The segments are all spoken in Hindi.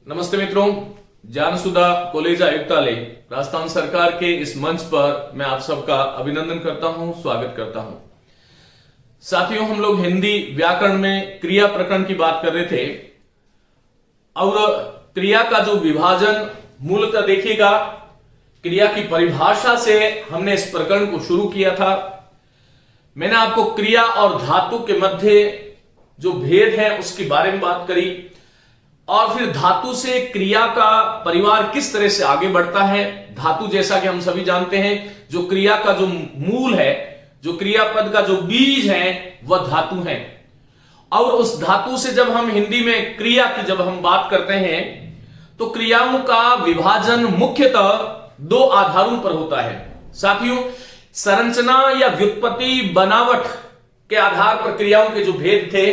नमस्ते मित्रों, ज्ञानसुधा कॉलेज आयुक्तालय राजस्थान सरकार के इस मंच पर मैं आप सबका अभिनंदन करता हूं, स्वागत करता हूं। साथियों, हम लोग हिंदी व्याकरण में क्रिया प्रकरण की बात कर रहे थे और क्रिया का जो विभाजन मूलतः देखिएगा, क्रिया की परिभाषा से हमने इस प्रकरण को शुरू किया था। मैंने आपको क्रिया और धातु के मध्य जो भेद है उसके बारे में बात करी और फिर धातु से क्रिया का परिवार किस तरह से आगे बढ़ता है। धातु जैसा कि हम सभी जानते हैं, जो क्रिया का जो मूल है, जो क्रियापद का जो बीज है, वह धातु है। और उस धातु से जब हम हिंदी में क्रिया की जब हम बात करते हैं तो क्रियाओं का विभाजन मुख्यतः दो आधारों पर होता है। साथियों, संरचना या व्युत्पत्ति बनावट के आधार पर क्रियाओं के जो भेद थे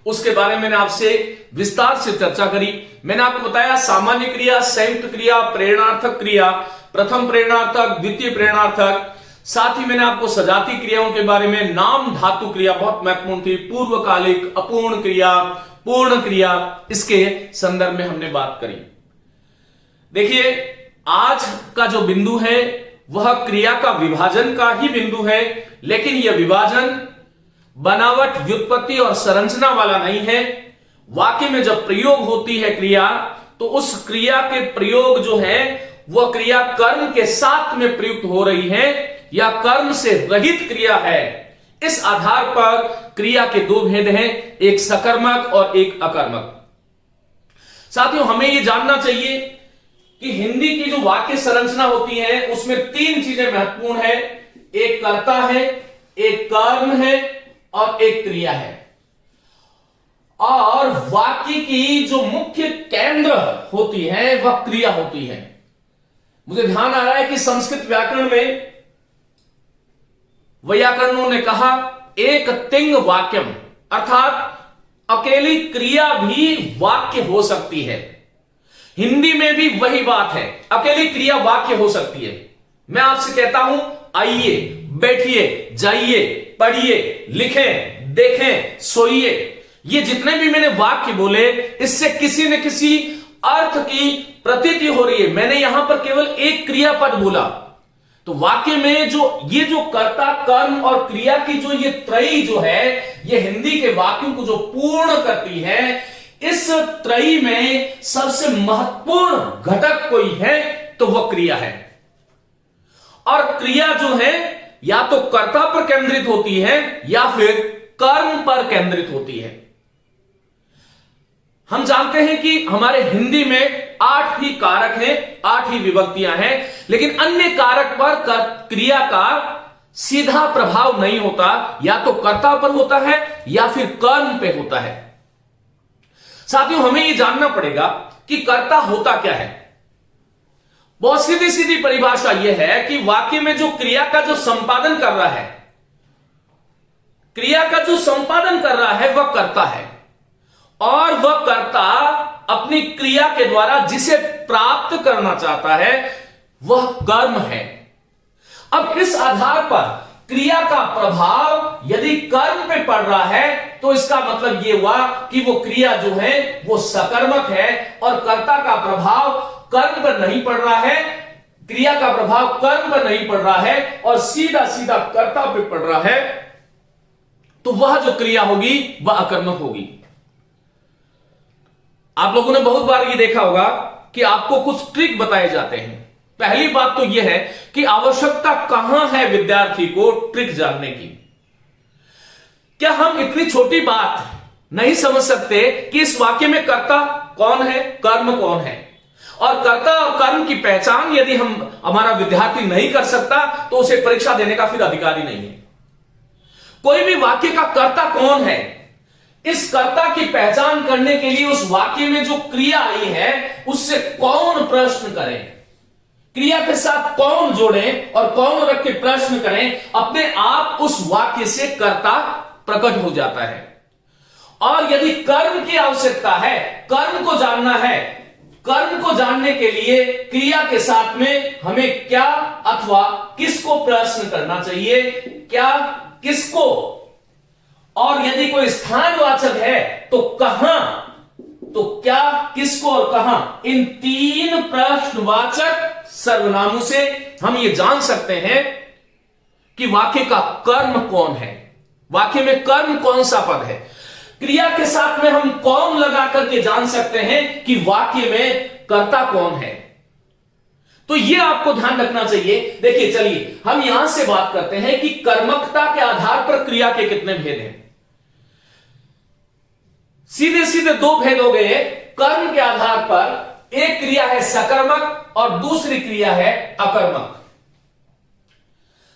उसके बारे में मैंने आपसे विस्तार से चर्चा करी। मैंने आपको बताया सामान्य क्रिया, संयुक्त क्रिया, प्रेरणार्थक क्रिया, प्रथम प्रेरणार्थक, द्वितीय प्रेरणार्थक। साथ ही मैंने आपको सजाती क्रियाओं के बारे में नाम धातु क्रिया बहुत महत्वपूर्ण थी, पूर्वकालिक, अपूर्ण क्रिया, पूर्ण क्रिया, इसके संदर्भ में हमने बात करी। देखिए, आज का जो बिंदु है वह क्रिया का विभाजन का ही बिंदु है, लेकिन यह विभाजन बनावट, व्युत्पत्ति और संरचना वाला नहीं है। वाक्य में जब प्रयोग होती है क्रिया, तो उस क्रिया के प्रयोग जो है वह क्रिया कर्म के साथ में प्रयुक्त हो रही है या कर्म से रहित क्रिया है। इस आधार पर क्रिया के दो भेद हैं, एक सकर्मक और एक अकर्मक। साथियों, हमें यह जानना चाहिए कि हिंदी की जो वाक्य संरचना होती है उसमें तीन चीजें महत्वपूर्ण है। एक कर्ता है, एक कर्म है और एक क्रिया है। और वाक्य की जो मुख्य केंद्र होती है वह क्रिया होती है। मुझे ध्यान आ रहा है कि संस्कृत व्याकरण में वैयाकरणों ने कहा एक तिंग वाक्यम, अर्थात अकेली क्रिया भी वाक्य हो सकती है। हिंदी में भी वही बात है, अकेली क्रिया वाक्य हो सकती है। मैं आपसे कहता हूं, आइए, बैठिए, जाइए, पढ़िए, लिखें, देखें, सोइए, ये जितने भी मैंने वाक्य बोले इससे किसी न किसी अर्थ की प्रतीति हो रही है। मैंने यहां पर केवल एक क्रियापद बोला, तो वाक्य में जो कर्ता, कर्म और क्रिया की जो ये त्रयी जो है, ये हिंदी के वाक्यों को जो पूर्ण करती है। इस त्रयी में सबसे महत्वपूर्ण घटक कोई है तो वह क्रिया है। और क्रिया जो है या तो कर्ता पर केंद्रित होती है या फिर कर्म पर केंद्रित होती है। हम जानते हैं कि हमारे हिंदी में 8 ही कारक हैं, 8 ही विभक्तियां हैं, लेकिन अन्य कारक पर क्रिया का सीधा प्रभाव नहीं होता, या तो कर्ता पर होता है या फिर कर्म पे होता है। साथियों, हमें यह जानना पड़ेगा कि कर्ता होता क्या है। बहुत सीधी सीधी परिभाषा यह है कि वाक्य में जो क्रिया का जो संपादन कर रहा है, क्रिया का जो संपादन कर रहा है वह कर्ता है, और वह कर्ता अपनी क्रिया के द्वारा जिसे प्राप्त करना चाहता है वह कर्म है। अब इस आधार पर क्रिया का प्रभाव यदि कर्म पे पड़ रहा है तो इसका मतलब यह हुआ कि वो क्रिया जो है वो सकर्मक है, और कर्ता का प्रभाव कर्म पर नहीं पड़ रहा है, क्रिया का प्रभाव कर्म पर नहीं पड़ रहा है और सीधा सीधा कर्ता पे पड़ रहा है, तो वह जो क्रिया होगी वह अकर्मक होगी। आप लोगों ने बहुत बार ये देखा होगा कि आपको कुछ ट्रिक बताए जाते हैं। पहली बात तो यह है कि आवश्यकता कहां है विद्यार्थी को ट्रिक जानने की। क्या हम इतनी छोटी बात नहीं समझ सकते कि इस वाक्य में कर्ता कौन है, कर्म कौन है? और कर्ता और कर्म की पहचान यदि हमारा विद्यार्थी नहीं कर सकता तो उसे परीक्षा देने का फिर अधिकार ही नहीं है। कोई भी वाक्य का कर्ता कौन है, इस कर्ता की पहचान करने के लिए उस वाक्य में जो क्रिया आई है उससे कौन प्रश्न करें, क्रिया के साथ कौन जोड़ें और कौन रख के प्रश्न करें, अपने आप उस वाक्य से कर्ता प्रकट हो जाता है। और यदि कर्म की आवश्यकता है, कर्म को जानना है, कर्म को जानने के लिए क्रिया के साथ में हमें क्या अथवा किसको प्रश्न करना चाहिए, क्या किसको, और यदि कोई स्थानवाचक है तो कहां, तो क्या किसको और कहां, इन तीन प्रश्नवाचक सर्वनामों से हम ये जान सकते हैं कि वाक्य का कर्म कौन है, वाक्य में कर्म कौन सा पद है। क्रिया के साथ में हम कौन लगा करके जान सकते हैं कि वाक्य में कर्ता कौन है। तो यह आपको ध्यान रखना चाहिए। देखिए, चलिए हम यहां से बात करते हैं कि कर्मकता के आधार पर क्रिया के कितने भेद हैं। सीधे सीधे दो भेद हो गए। कर्म के आधार पर एक क्रिया है सकर्मक और दूसरी क्रिया है अकर्मक।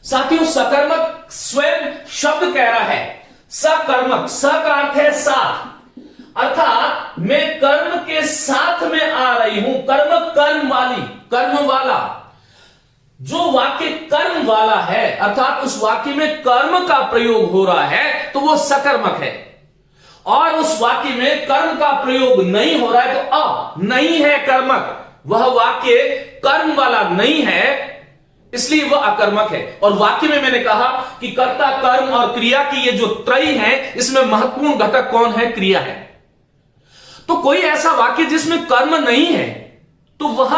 साथियों, सकर्मक स्वयं शब्द कह रहा है, सकर्मक, स का अर्थ है साथ, अर्थात मैं कर्म के साथ में आ रही हूं। कर्म, कर्म वाली, कर्म वाला। जो वाक्य कर्म वाला है अर्थात उस वाक्य में कर्म का प्रयोग हो रहा है तो वो सकर्मक है, और उस वाक्य में कर्म का प्रयोग नहीं हो रहा है तो नहीं है कर्मक। वह वाक्य कर्म वाला नहीं है, इसलिए वह अकर्मक है। और वाक्य में मैंने कहा कि कर्ता, कर्म और क्रिया की ये जो त्रयी है, इसमें महत्वपूर्ण घटक कौन है, क्रिया है। तो कोई ऐसा वाक्य जिसमें कर्म नहीं है तो वह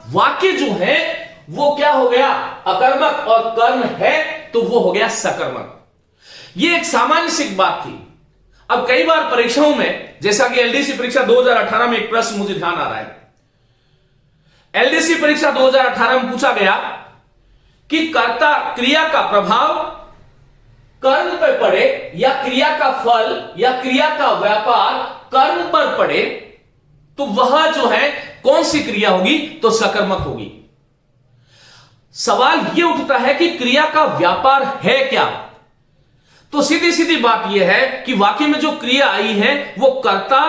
वाक्य जो है वो क्या हो गया, अकर्मक, और कर्म है तो वो हो गया सकर्मक। ये एक सामान्य सी बात थी। अब कई बार परीक्षाओं में, जैसा कि एलडीसी परीक्षा 2018 में एक प्रश्न मुझे ध्यान आ रहा है। एलडीसी परीक्षा 2018 में पूछा गया कि कर्ता क्रिया का प्रभाव कर्म पर पड़े या क्रिया का फल या क्रिया का व्यापार कर्म पर पड़े तो वह जो है कौन सी क्रिया होगी, तो सकर्मक होगी। सवाल यह उठता है कि क्रिया का व्यापार है क्या। तो सीधी सीधी बात यह है कि वाक्य में जो क्रिया आई है वो कर्ता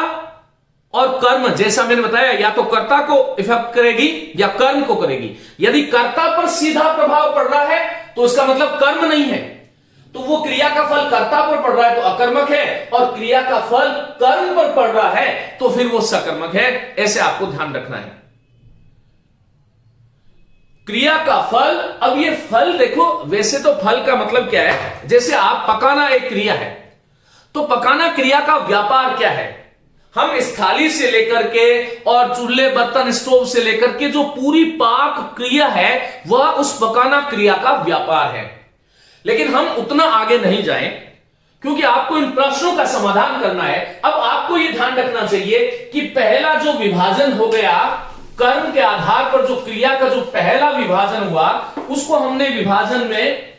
और कर्म, जैसा मैंने बताया, या तो कर्ता को इफेक्ट करेगी या कर्म को करेगी। यदि कर्ता पर सीधा प्रभाव पड़ रहा है तो इसका मतलब कर्म नहीं है, तो वो क्रिया का फल कर्ता पर पड़ रहा है तो अकर्मक है, और क्रिया का फल कर्म पर पड़ रहा है तो फिर वो सकर्मक है। ऐसे आपको ध्यान रखना है। क्रिया का फल, अब ये फल देखो, वैसे तो फल का मतलब क्या है, जैसे आप पकाना एक क्रिया है, तो पकाना क्रिया का व्यापार क्या है। हम इस थाली से लेकर के और चूल्हे, बर्तन, स्टोव से लेकर के जो पूरी पाक क्रिया है वह उस पकाना क्रिया का व्यापार है। लेकिन हम उतना आगे नहीं जाएं क्योंकि आपको इन प्रश्नों का समाधान करना है। अब आपको यह ध्यान रखना चाहिए कि पहला जो विभाजन हो गया, कर्म के आधार पर जो क्रिया का जो पहला विभाजन हुआ, उसको हमने विभाजन में,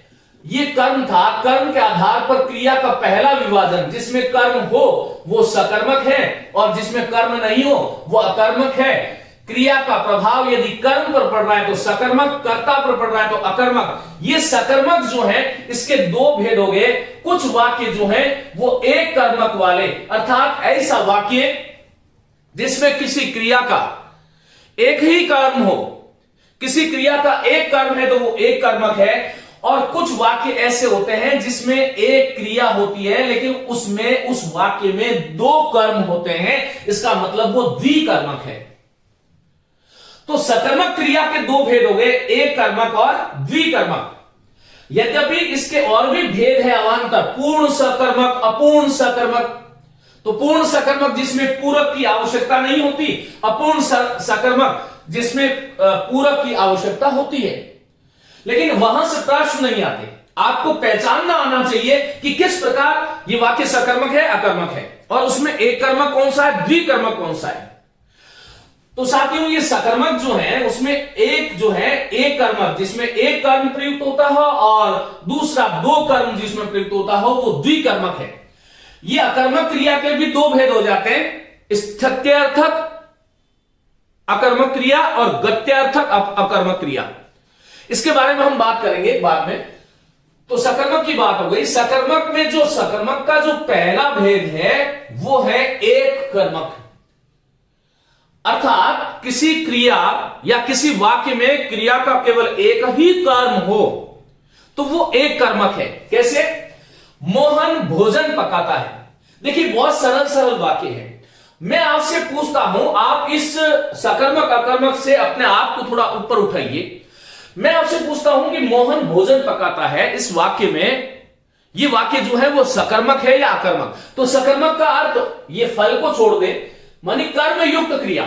ये कर्म था, कर्म के आधार पर क्रिया का पहला विभाजन जिसमें कर्म हो वो सकर्मक है और जिसमें कर्म नहीं हो वो अकर्मक है। क्रिया का प्रभाव यदि कर्म पर पड़ रहा है तो सकर्मक, कर्ता पर पड़ रहा है तो अकर्मक। ये सकर्मक जो है इसके दो भेद हो गए। कुछ वाक्य जो है वो एक कर्मक वाले, अर्थात ऐसा वाक्य जिसमें किसी क्रिया का एक ही कर्म हो, किसी क्रिया का एक कर्म है तो वो एक कर्मक है। और कुछ वाक्य ऐसे होते हैं जिसमें एक क्रिया होती है लेकिन उसमें, उस वाक्य में दो कर्म होते हैं, इसका मतलब वो द्विकर्मक है। तो सकर्मक क्रिया के दो भेद हो गए, एक कर्मक और द्विकर्मक। यद्यपि इसके और भी भेद है अवान्तर, पूर्ण सकर्मक, अपूर्ण सकर्मक। तो पूर्ण सकर्मक जिसमें पूरक की आवश्यकता नहीं होती, अपूर्ण सकर्मक जिसमें पूरक की आवश्यकता होती है। लेकिन वहां से प्रश्न नहीं आते। आपको पहचानना आना चाहिए कि किस प्रकार ये वाक्य सकर्मक है, अकर्मक है, और उसमें एक कर्मक कौन सा है, द्विकर्मक कौन सा है। तो साथियों, ये सकर्मक जो है उसमें एक जो है एक कर्मक जिसमें एक कर्म प्रयुक्त होता हो और दूसरा दो कर्म जिसमें प्रयुक्त होता हो वो द्विकर्मक है। ये अकर्मक क्रिया के भी दो भेद हो जाते हैं, स्थित्यर्थक अकर्मक क्रिया और गत्यार्थक अकर्मक क्रिया। इसके बारे में हम बात करेंगे बाद में। तो सकर्मक की बात हो गई। सकर्मक में जो सकर्मक का जो पहला भेद है वो है एक कर्मक, अर्थात किसी क्रिया या किसी वाक्य में क्रिया का केवल एक ही कर्म हो तो वो एक कर्मक है। कैसे? मोहन भोजन पकाता है। देखिए, बहुत सरल सरल वाक्य है। मैं आपसे पूछता हूं, आप इस सकर्मक अकर्मक से अपने आप को थोड़ा ऊपर उठाइए। मैं आपसे पूछता हूं कि मोहन भोजन पकाता है, इस वाक्य में ये वाक्य जो है वो सकर्मक है या अकर्मक? तो सकर्मक का अर्थ, ये फल को छोड़ दे, मानी कर्म युक्त क्रिया।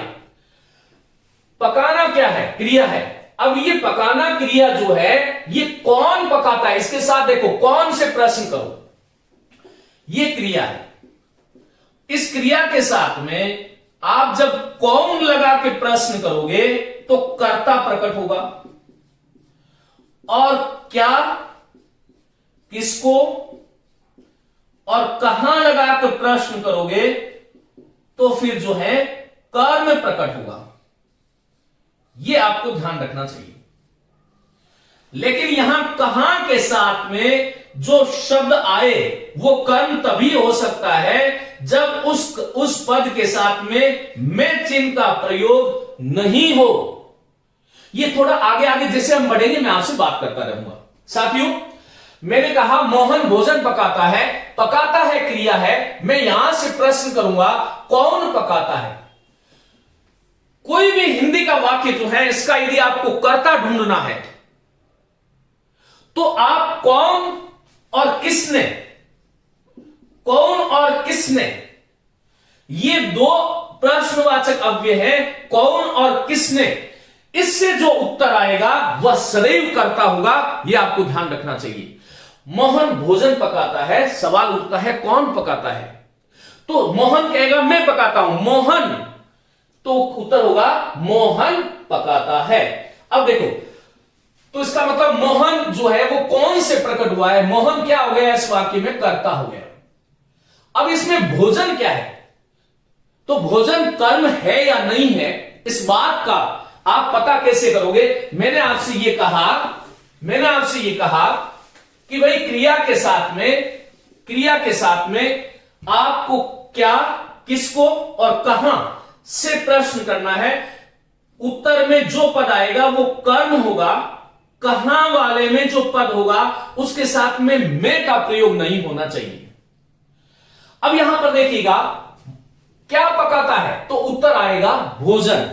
पकाना क्या है? क्रिया है। अब ये पकाना क्रिया जो है ये कौन पकाता है? इसके साथ देखो कौन से प्रश्न करो, ये क्रिया है। इस क्रिया के साथ में आप जब कौन लगा के प्रश्न करोगे तो कर्ता प्रकट होगा, और क्या, किसको और कहां लगा के प्रश्न करोगे तो फिर जो है कर्म प्रकट होगा। यह आपको ध्यान रखना चाहिए। लेकिन यहां कहां के साथ में जो शब्द आए वो कर्म तभी हो सकता है जब उस पद के साथ में मैं चिन्ह का प्रयोग नहीं हो। ये थोड़ा आगे आगे जैसे हम बढ़ेंगे मैं आपसे बात करता रहूंगा। साथियों, मैंने कहा मोहन भोजन पकाता है, पकाता है क्रिया है। मैं यहां से प्रश्न करूंगा कौन पकाता है। कोई भी हिंदी का वाक्य जो है इसका यदि आपको कर्ता ढूंढना है तो आप कौन और किसने, कौन और किसने, ये दो प्रश्नवाचक अव्यय है, कौन और किसने। इससे जो उत्तर आएगा वह सदैव कर्ता होगा, यह आपको ध्यान रखना चाहिए। मोहन भोजन पकाता है, सवाल उठता है कौन पकाता है, तो मोहन कहेगा मैं पकाता हूं, मोहन, तो उत्तर होगा मोहन पकाता है। अब देखो, तो इसका मतलब मोहन जो है वो कौन से प्रकट हुआ है? मोहन क्या हो गया इस वाक्य में? कर्ता हो गया। अब इसमें भोजन क्या है? तो भोजन कर्म है या नहीं है, इस बात का आप पता कैसे करोगे? मैंने आपसे ये कहा कि भाई क्रिया के साथ में आपको क्या, किसको और कहां से प्रश्न करना है। उत्तर में जो पद आएगा वो कर्म होगा, कहां वाले में जो पद होगा उसके साथ में मैं का प्रयोग नहीं होना चाहिए। अब यहां पर देखिएगा क्या पकाता है, तो उत्तर आएगा भोजन।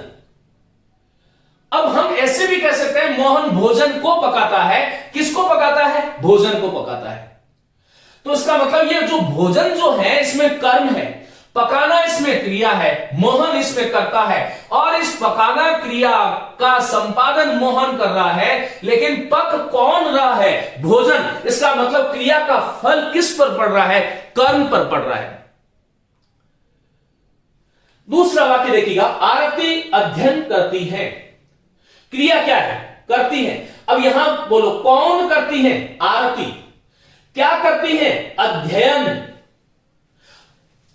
अब हम ऐसे भी कह सकते हैं मोहन भोजन को पकाता है। किसको पकाता है? भोजन को पकाता है। तो इसका मतलब ये जो भोजन जो है इसमें कर्म है, पकाना इसमें क्रिया है, मोहन इसमें करता है, और इस पकाना क्रिया का संपादन मोहन कर रहा है, लेकिन पक कौन रहा है? भोजन। इसका मतलब क्रिया का फल किस पर पड़ रहा है? कर्म पर पड़ रहा है। दूसरा वाक्य देखिएगा, आरती अध्ययन करती है। क्रिया क्या है? करती है। अब यहां बोलो कौन करती है? आरती। क्या करती है? अध्ययन।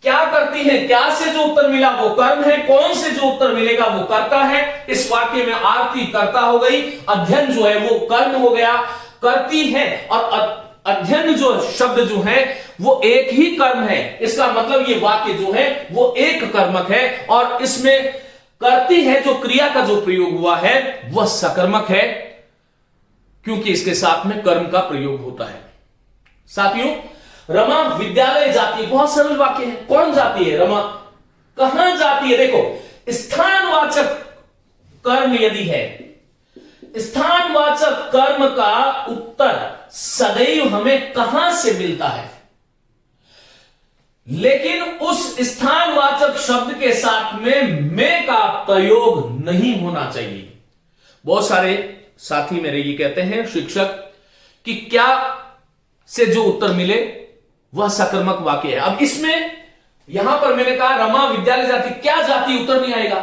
क्या करती है? क्या से जो उत्तर मिला वो कर्म है, कौन से जो उत्तर मिलेगा वो कर्ता है। इस वाक्य में आरती कर्ता हो गई, अध्ययन जो है वो कर्म हो गया। करती है और अध्ययन जो शब्द जो है वो एक ही कर्म है। इसका मतलब ये वाक्य जो है वो एक कर्मक है, और इसमें करती है जो क्रिया का जो प्रयोग हुआ है वह सकर्मक है, क्योंकि इसके साथ में कर्म का प्रयोग होता है। साथियों, रमा विद्यालय जाती है, बहुत सरल वाक्य है। कौन जाती है? रमा। कहां जाती है? देखो, स्थानवाचक कर्म यदि है, स्थानवाचक कर्म का उत्तर सदैव हमें कहां से मिलता है, लेकिन उस स्थानवाचक शब्द के साथ में मैं का प्रयोग नहीं होना चाहिए। बहुत सारे साथी मेरे ये कहते हैं, शिक्षक, कि क्या से जो उत्तर मिले वह सकर्मक वाक्य है। अब इसमें यहां पर मैंने कहा रमा विद्यालय जाती, क्या जाती? उत्तर नहीं आएगा।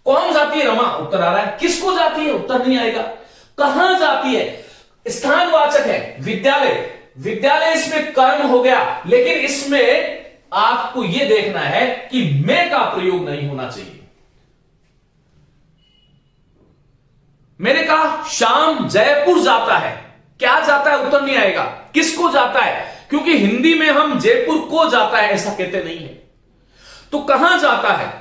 कौन जाती है? रमा, उत्तर आ रहा है। किसको जाती है? उत्तर नहीं आएगा। कहां जाती है? स्थानवाचक है विद्यालय, विद्यालय इसमें कर्म हो गया, लेकिन इसमें आपको यह देखना है कि मैं का प्रयोग नहीं होना चाहिए। मैंने कहा श्याम जयपुर जाता है, क्या जाता है? उत्तर नहीं आएगा। किसको जाता है? क्योंकि हिंदी में हम जयपुर को जाता है ऐसा कहते नहीं है, तो कहां जाता है?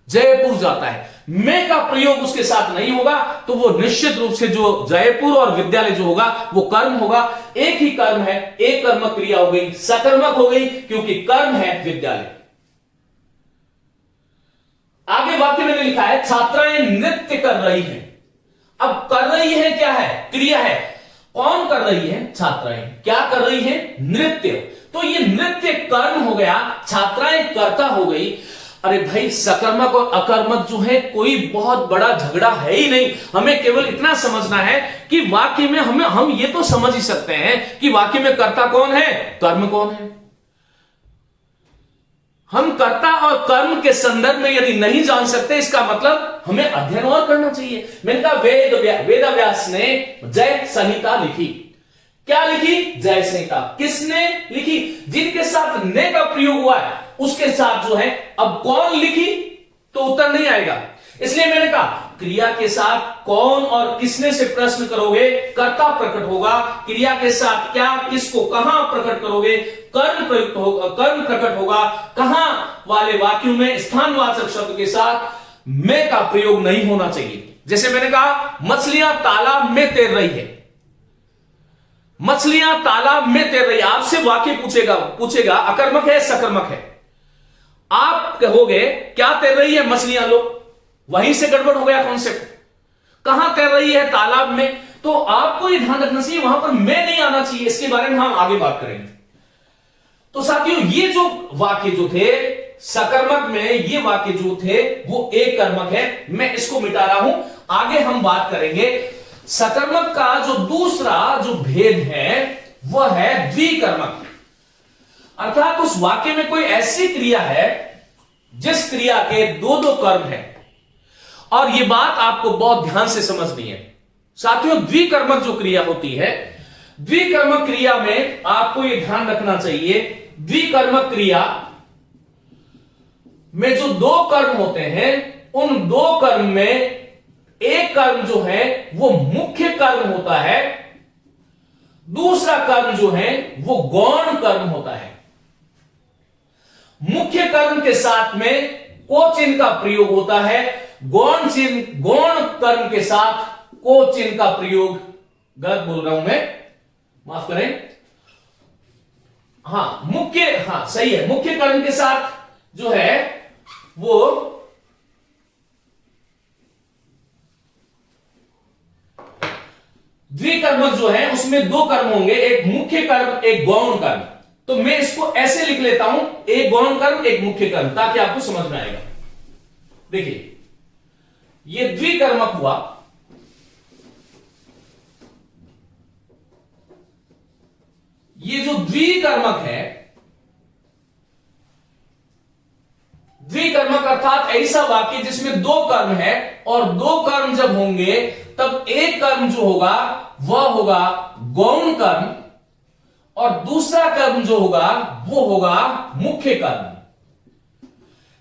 जयपुर जाता है। मैं का प्रयोग उसके साथ नहीं होगा, तो वो निश्चित रूप से जो जयपुर और विद्यालय जो होगा वो कर्म होगा। एक ही कर्म है, एक कर्मक क्रिया हो गई, सकर्मक हो गई, क्योंकि कर्म है विद्यालय। आगे वाक्य मैंने लिखा है छात्राएं नृत्य कर रही हैं। अब कर रही है क्या है? क्रिया है। कौन कर रही है? छात्राएं। क्या कर रही है? नृत्य। तो ये नृत्य कर्म हो गया, छात्राएं कर्ता हो गई। अरे भाई, सकर्मक और अकर्मक जो है कोई बहुत बड़ा झगड़ा है ही नहीं। हमें केवल इतना समझना है कि वाक्य में हम ये तो समझ ही सकते हैं कि वाक्य में कर्ता कौन है, कर्म कौन है। हम कर्ता और कर्म के संदर्भ में यदि नहीं जान सकते, इसका मतलब हमें अध्ययन और करना चाहिए। मैंने कहा वेदव्यास ने जय संहिता लिखी। क्या लिखी? जय संहिता। किसने लिखी? जिनके साथ ने का प्रयोग हुआ है उसके साथ जो है। अब कौन लिखी तो उत्तर नहीं आएगा, इसलिए मैंने कहा क्रिया के साथ कौन और किसने से प्रश्न करोगे, कर्ता प्रकट होगा। क्रिया के साथ क्या, किसको, कहां प्रकट करोगे, कर्म प्रयुक्त होगा, कर्म प्रकट होगा। कहां वाले वाक्यों में स्थानवाचक शब्द के साथ में का प्रयोग नहीं होना चाहिए। जैसे मैंने कहा मछलियां तालाब में तैर रही है, मछलियां तालाब में तैर रही। आपसे वाक्य पूछेगा अकर्मक है सकर्मक है, आप कहोगे क्या तैर रही है मछलियां, लो वहीं से गड़बड़ हो गया कॉन्सेप्ट। कहां तैर रही है? तालाब में। तो आपको ये ध्यान रखना चाहिए वहां पर मैं नहीं आना चाहिए। इसके बारे में हम आगे बात करेंगे। तो साथियों, ये जो वाक्य जो थे सकर्मक में, ये वाक्य जो थे वो एक कर्मक है। मैं इसको मिटा रहा हूं, आगे हम बात करेंगे। सकर्मक का जो दूसरा जो भेद है वह है द्विकर्मक, अर्थात उस वाक्य में कोई ऐसी क्रिया है जिस क्रिया के दो दो कर्म है। और यह बात आपको बहुत ध्यान से समझनी है साथियों। द्विकर्मक जो क्रिया होती है, द्विकर्मक क्रिया में आपको यह ध्यान रखना चाहिए, द्विकर्मक क्रिया में जो दो कर्म होते हैं, उन दो कर्म में एक कर्म जो है वो मुख्य कर्म होता है, दूसरा कर्म जो है वो गौण कर्म होता है। मुख्य कर्म के साथ में को चिन्ह का प्रयोग होता है, गौण कर्म के साथ को चिन्ह का प्रयोग, गलत बोल रहा हूं मैं, माफ करें, सही है। मुख्य कर्म के साथ जो है वो द्विकर्मक जो है उसमें दो कर्म होंगे, एक मुख्य कर्म एक गौण कर्म। तो मैं इसको ऐसे लिख लेता हूं, एक गौण कर्म एक मुख्य कर्म, ताकि आपको समझ में आएगा। देखिए ये द्विकर्मक हुआ, ये जो द्विकर्मक है, द्विकर्मक अर्थात ऐसा वाक्य जिसमें दो कर्म है, और दो कर्म जब होंगे तब एक कर्म जो होगा वह होगा गौण कर्म, और दूसरा कर्म जो होगा वो होगा मुख्य कर्म।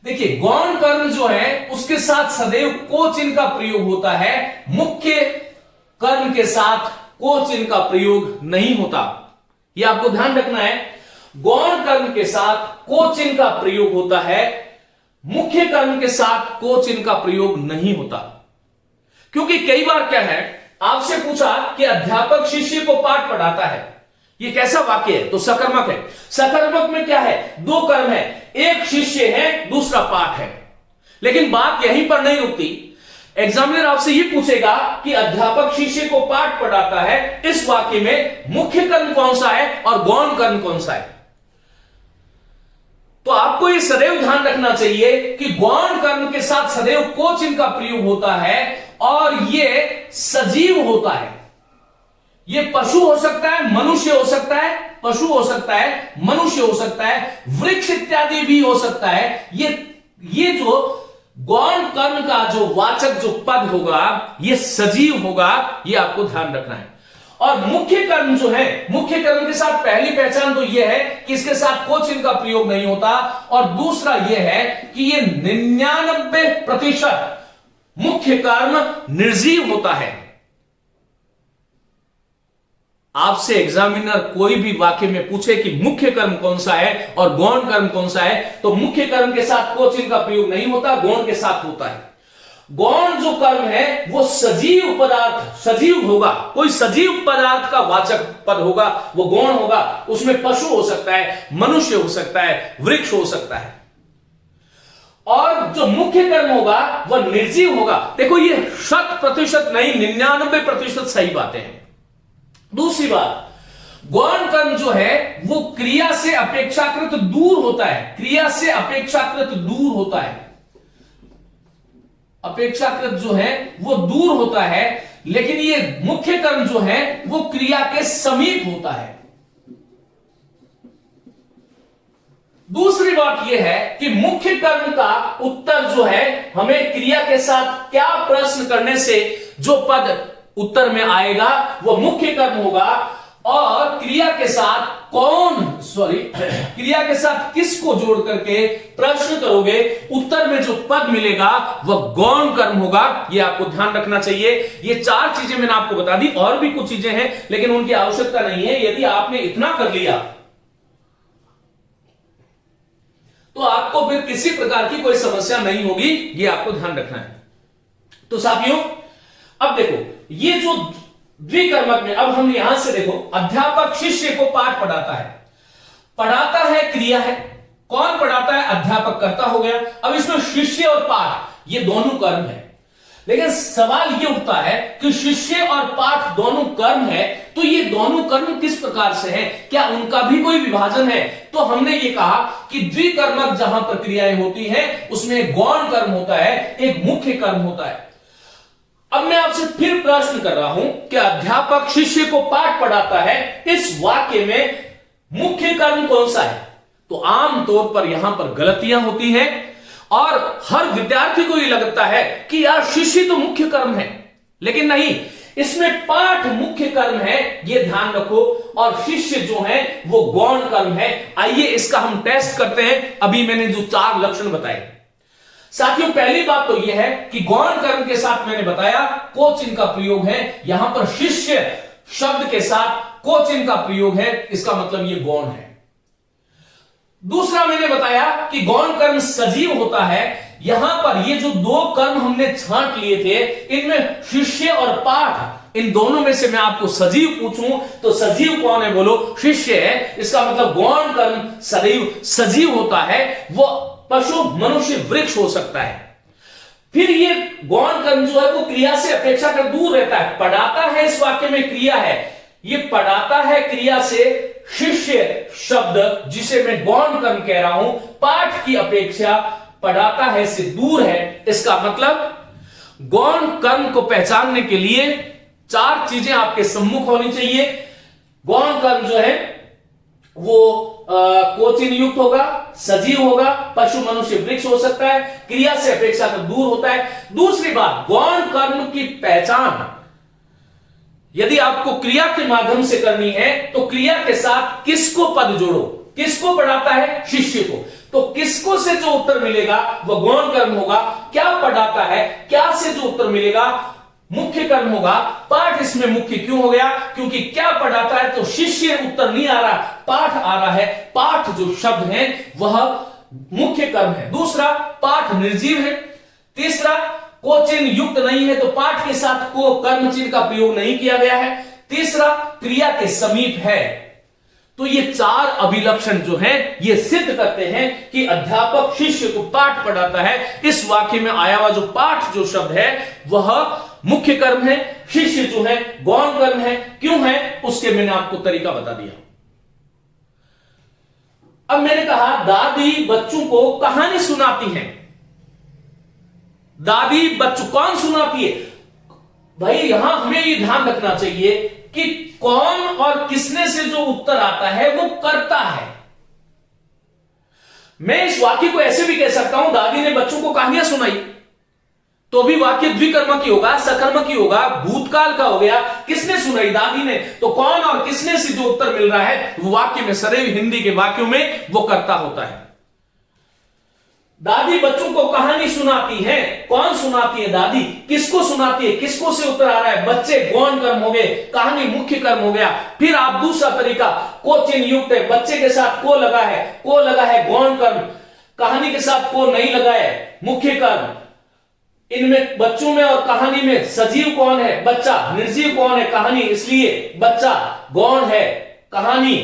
देखिए गौण कर्म जो है उसके साथ सदैव को चिन्ह का प्रयोग होता है, मुख्य कर्म के साथ को चिन्ह का प्रयोग नहीं होता। यह आपको ध्यान रखना है, गौण कर्म के साथ को चिन्ह का प्रयोग होता है, मुख्य कर्म के साथ को चिन्ह का प्रयोग नहीं होता। क्योंकि कई बार क्या है, आपसे पूछा कि अध्यापक शिष्य को पाठ पढ़ाता है, ये कैसा वाक्य है? तो सकर्मक है। सकर्मक में क्या है? दो कर्म है, एक शिष्य है दूसरा पाठ है। लेकिन बात यहीं पर नहीं रुकती, एग्जामिनर आपसे ये पूछेगा कि अध्यापक शिष्य को पाठ पढ़ाता है, इस वाक्य में मुख्य कर्म कौन सा है और गौण कर्म कौन सा है? तो आपको यह सदैव ध्यान रखना चाहिए कि गौण कर्म के साथ सदैव को चिन्ह का प्रयोग होता है, और यह सजीव होता है। यह पशु हो सकता है, मनुष्य हो सकता है, पशु हो सकता है, मनुष्य हो सकता है, वृक्ष इत्यादि भी हो सकता है। ये जो गौण कर्म का जो वाचक जो पद होगा यह सजीव होगा, यह आपको ध्यान रखना है। और मुख्य कर्म जो है, मुख्य कर्म के साथ पहली पहचान तो यह है कि इसके साथ को चिन्ह का प्रयोग नहीं होता, और दूसरा यह है कि यह 99% मुख्य कर्म निर्जीव होता है। आपसे एग्जामिनर कोई भी वाक्य में पूछे कि मुख्य कर्म कौन सा है और गौण कर्म कौन सा है, तो मुख्य कर्म के साथ को चिन्ह का प्रयोग नहीं होता, गौण के साथ होता है। गौण जो कर्म है वो सजीव पदार्थ, सजीव होगा, कोई सजीव पदार्थ का वाचक पद होगा, वो गौण होगा। उसमें पशु हो सकता है, मनुष्य हो सकता है, वृक्ष हो सकता है। और जो मुख्य कर्म होगा वह निर्जीव होगा। देखो ये 100% नहीं, 99% सही बातें हैं। दूसरी बात, गौण कर्म जो है वो क्रिया से अपेक्षाकृत दूर होता है, क्रिया से अपेक्षाकृत दूर होता है, अपेक्षाकृत जो है वो दूर होता है, लेकिन ये मुख्य कर्म जो है वो क्रिया के समीप होता है। दूसरी बात यह है कि मुख्य कर्म का उत्तर जो है हमें क्रिया के साथ क्या प्रश्न करने से जो पद उत्तर में आएगा वो मुख्य कर्म होगा, और क्रिया के साथ क्रिया के साथ किसको जोड़ करके प्रश्न करोगे, उत्तर में जो पद मिलेगा वह गौण कर्म होगा। यह आपको ध्यान रखना चाहिए। ये चार चीजें मैंने आपको बता दी, और भी कुछ चीजें हैं लेकिन उनकी आवश्यकता नहीं है। यदि आपने इतना कर लिया तो आपको फिर किसी प्रकार की कोई समस्या नहीं होगी, ये आपको ध्यान रखना है। तो साथियों अब देखो, ये जो द्विकर्मक में, अब हम यहां से देखो, अध्यापक शिष्य को पाठ पढ़ाता है, पढ़ाता है क्रिया है, कौन पढ़ाता है, अध्यापक करता हो गया। अब इसमें शिष्य और पाठ ये दोनों कर्म है, लेकिन सवाल ये उठता है कि शिष्य और पाठ दोनों कर्म है, तो ये दोनों कर्म किस प्रकार से हैं, क्या उनका भी कोई विभाजन है? तो हमने ये कहा कि द्विकर्मक जहां पर क्रियाएं होती हैं उसमें एक गौण कर्म होता है, एक मुख्य कर्म होता है। अब मैं आपसे फिर प्रश्न कर रहा हूं कि अध्यापक शिष्य को पाठ पढ़ाता है, इस वाक्य में मुख्य कर्म कौन सा है? तो आमतौर पर यहां पर गलतियां होती हैं और हर विद्यार्थी को यह लगता है कि यार शिष्य तो मुख्य कर्म है, लेकिन नहीं, इसमें पाठ मुख्य कर्म है, यह ध्यान रखो, और शिष्य जो है वो गौण कर्म है। आइए इसका हम टेस्ट करते हैं। अभी मैंने जो चार लक्षण बताए साथियों, पहली बात तो यह है कि गौण कर्म के साथ मैंने बताया को चिन्ह का प्रयोग है, यहां पर शिष्य शब्द के साथ को चिन्ह का प्रयोग है, इसका मतलब यह गौण है। दूसरा मैंने बताया कि गौण कर्म सजीव होता है, यहां पर ये जो दो कर्म हमने छांट लिए थे, इनमें शिष्य और पाठ, इन दोनों में से मैं आपको सजीव पूछूं तो सजीव कौन है? बोलो, शिष्य है। इसका मतलब गौण कर्म सजीव होता है, वो पशु मनुष्य वृक्ष हो सकता है। फिर ये गौण कर्म जो है वो क्रिया से अपेक्षाकृत दूर रहता है, पढ़ाता है, इस वाक्य में क्रिया है, ये पढ़ाता है क्रिया से, शिष्य शब्द जिसे मैं गौण कर्म कह रहा हूं पाठ की अपेक्षा पढ़ाता है से दूर है। इसका मतलब गौण कर्म को पहचानने के लिए चार चीजें आपके सम्मुख होनी चाहिए। गौण कर्म जो है वो कोचिन युक्त होगा, सजीव होगा, पशु मनुष्य वृक्ष हो सकता है, क्रिया से अपेक्षाकृत दूर होता है। दूसरी बात, गौण कर्म की पहचान यदि आपको क्रिया के माध्यम से करनी है तो क्रिया के साथ किसको पद जोड़ो, किसको पढ़ाता है? शिष्य को। तो किसको से जो उत्तर मिलेगा वह गौण कर्म होगा, क्या पढ़ाता है, क्या से जो उत्तर मिलेगा मुख्य कर्म होगा। पाठ इसमें मुख्य क्यों हो गया? क्योंकि क्या पढ़ाता है तो शिष्य उत्तर नहीं आ रहा, पाठ आ रहा है, पाठ जो शब्द है वह मुख्य कर्म है। दूसरा, पाठ निर्जीव है। तीसरा, को चिन्ह युक्त नहीं है, तो पाठ के साथ को कर्म चिन्ह का प्रयोग नहीं किया गया है। तीसरा, क्रिया के समीप है। तो ये चार अभिलक्षण जो हैं ये सिद्ध करते हैं कि अध्यापक शिष्य को पाठ पढ़ाता है। इस वाक्य में आया हुआ जो पाठ जो शब्द है वह मुख्य कर्म है, शिष्य जो है गौण कर्म है। क्यों है उसके मैंने आपको तरीका बता दिया। अब मैंने कहा दादी बच्चों को कहानी सुनाती है। दादी बच्चों कौन सुनाती है? भाई यहां हमें ये ध्यान रखना चाहिए कि कौन और किसने से जो उत्तर आता है वो करता है। मैं इस वाक्य को ऐसे भी कह सकता हूं, दादी ने बच्चों को कहानियां सुनाई, तो भी वाक्य द्विकर्मक ही होगा, सकर्मक ही होगा, भूतकाल का हो गया। किसने सुनाई? दादी ने। तो कौन और किसने से जो उत्तर मिल रहा है वो वाक्य में, सदैव हिंदी के वाक्यों में वो करता होता है। दादी बच्चों को कहानी सुनाती है, कौन सुनाती है? दादी। किसको सुनाती है? किसको से उत्तर आ रहा है? बच्चे, गौण कर्म हो गए, कहानी मुख्य कर्म हो गया। फिर आप दूसरा तरीका, को चिन्ह युक्त है, बच्चे के साथ को लगा है गौण कर्म, कहानी के साथ को नहीं लगा है मुख्य कर्म। इनमें बच्चों में और कहानी में सजीव कौन है? बच्चा। निर्जीव कौन है? कहानी। इसलिए बच्चा गौण है, कहानी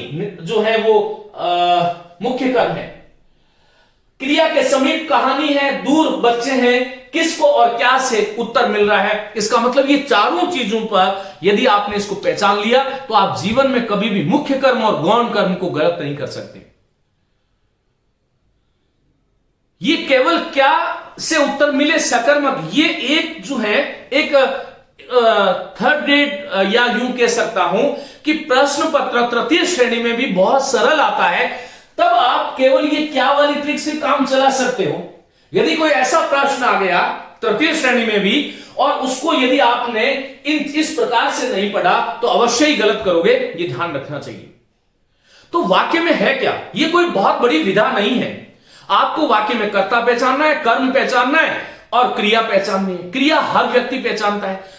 जो है वो मुख्य कर्म है। क्रिया के समीप कहानी है, दूर बच्चे हैं, किसको और क्या से उत्तर मिल रहा है। इसका मतलब ये चारों चीजों पर यदि आपने इसको पहचान लिया तो आप जीवन में कभी भी मुख्य कर्म और गौण कर्म को गलत नहीं कर सकते। ये केवल क्या से उत्तर मिले सकर्मक, ये एक जो है एक थर्ड ग्रेड या यूं कह सकता हूं कि प्रश्न पत्र तृतीय श्रेणी में भी बहुत सरल आता है, तब आप केवल ये क्या वाली ट्रिक से काम चला सकते हो। यदि कोई ऐसा प्रश्न आ गया तृतीय श्रेणी में भी और उसको यदि आपने इस प्रकार से नहीं पढ़ा तो अवश्य ही गलत करोगे, ये ध्यान रखना चाहिए। तो वाक्य में है क्या, ये कोई बहुत बड़ी विधा नहीं है। आपको वाक्य में कर्ता पहचानना है, कर्म पहचानना है और क्रिया पहचाननी है। क्रिया हर व्यक्ति पहचानता है।